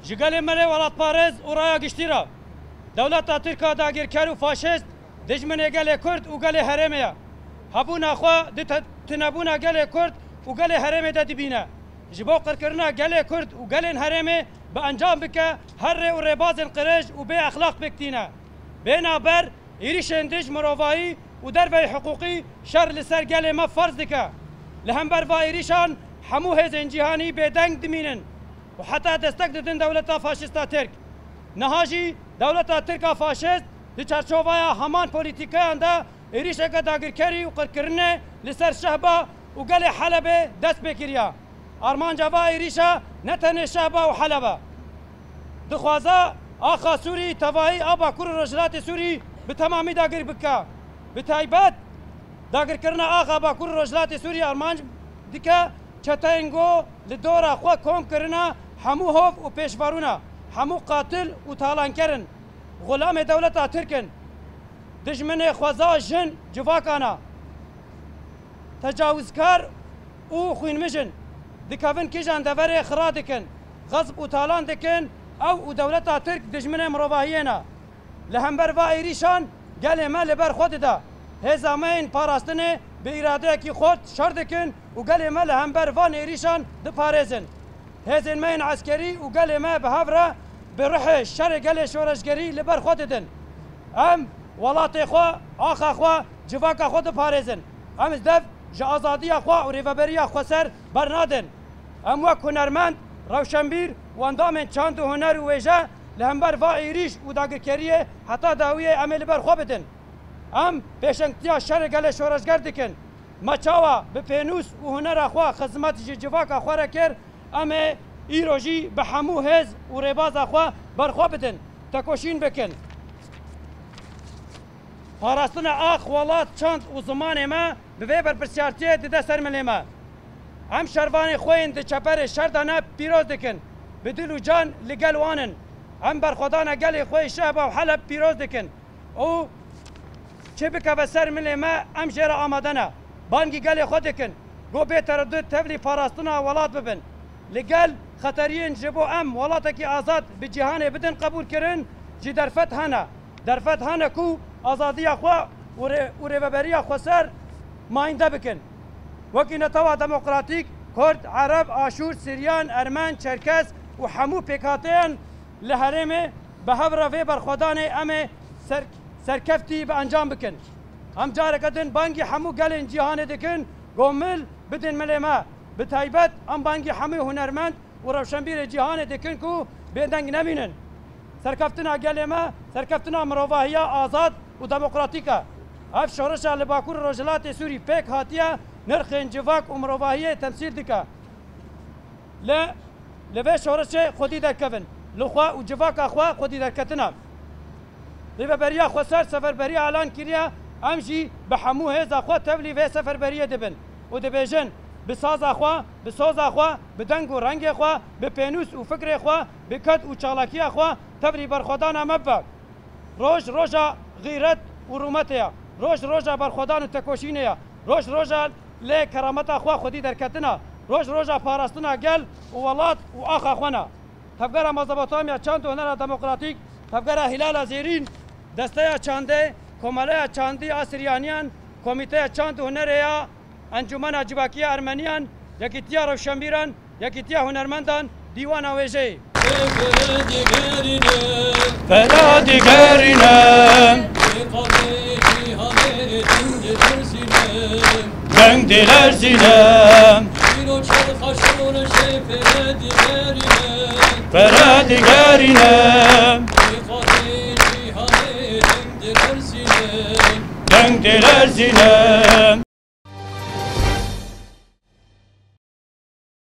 جگل ملی ولات پارز و رایا گشتیرا دولت ترکا داگیرکار و فاشیست دجمن گل کرد و گل هرمیا هبونا خوا تنبونا گل کرد و گل هرم دا دبینه جبو قرکرنا گل کرد و گل هرم به انجام بکه هر و رباز قرش و به اخلاق بکتینه بنابر ایریشندج مروایی و دربه حقوقی شر لسر گل ما فرض دکه لهمبر و ایریشان همو هزین جهانی بدنگ دمینن و حتی دستک ددن دولتا فاشیستا ترک نهاجی دولتا ترکا فاشیست دی چرچوبایا همان پولیتیکایان دا ایریشکا داگیرکاری و قرکرنه لسر شهبا و گل حلبه دست بکریا آرمان جوا ایریشا نتنه شهبا و حلبه دخوازا آخا سوری تواهی آبا کور رجلات سوری به تمامی داگیر بکا به تایبت داگیر کرنا آخا با کور رجلات سوری آرمان دیکا چتاینگو لدورا خوا کم کرنا همو هوف و پیشوارونا همو قاتل و تالان کرن غلام دولتا ترکن دجمن خوازا جن جواکانا تجاوزکار و خوین مجن دکاون کیجان دوره خرا دکن غصب و تالان دکن او دولتا ترک دجمن مروواهینا لهمبر و ایریشان گل ما لبر خود دا هزامین پاراستنه به اراده کی خود شر دکن و گل ما لهمبر و ایریشان دپارزن هزین مین عسکری و گل ما به هفره به روح شر گل شورشگری لبر خود دن ام ولات خوا آخا خوا جواکا خود پارزن ام دف جا آزادی خوا و ریوبری خوا سر برنادن ام وک هنرمند روشنبیر و اندام چند و هنر و ویژه لهمبر و ایریش و داگرکریه حتی داویه عمل بر خوا بدن ام پیشنگتیا شر گل شورشگر دکن مچاوا به پینوس و هنر خوا خدمت جواکا خوا را کر ام ایروژی به همو هز و ریباز خوا بر خوا بدن تکوشین بکن پاراستن آخ ولات چند و زمان ما به وی برپرسیارتیه دیده سرملی ما هم شروان خوین ده چپر شردانه پیروز دکن به دل و جان لگل وانن هم برخودان گل خوی شهبا و حلب پیروز دکن او چه بکه و سرملی ما هم جیر آمدنه بانگی گل خود دکن گو به تردد تولی پاراستن ولات ببن لگل خطرین جبو ام ولاتا آزاد به جهان بدن قبول کرن جی درفت هنه کو آزادی خوا و ریوبری خوا سر ماینده بکن وکی نتوا دموکراتیک کرد عرب آشور سریان ارمن چرکس و همو پیکاتین لحرم به هفره وی برخودان ام سرکفتی به انجام بکن هم جاره کدن بانگی همو گلن جهان دکن گومل بدن ملیما به تایبت ام بانگی همو هنرمند و روشنبیر جهان دکن کو بیندنگ نمینن سرکفتنا گلما سرکفتنا مروواهی آزاد و دموکراتیکا اف شورش لباکور رجلات سوری پیک هاتیه نرخ انجواک و مروواهی تمثیل دکا لبه شورش خودی در کفن لخوا و جواک خوا خودی در کتنا لبه بریا خوا سر سفر بریا اعلان کریا امشی به همو هزا خوا تولی و سفر بریا دبن و دبیجن به ساز خوا به ساز خوا به دنگ و رنگ خوا به پینوس و فکر خوا به کد و چالاکی خوا تبری برخودان مبا روژا غیرت و رومتیا روژا برخودان و تکوشینیا روژا لی کرامت خوا خودی در کتنا روژا پاراستنا گل و ولات و آخا خوانا تفگر مذهباتامیا چند و هنر دموکراتیک تفگر هلال زیرین دسته چانده کماله چاندی آسریانیان کمیته چند و هنریا انجمن جواکی ارمنیان یکیتیا روشنبیران یکیتیا هنرمندان دیوان ویژه فلا دیگرینم دنگ دلر زینم فلا دیگرینم دنگ دلر زینم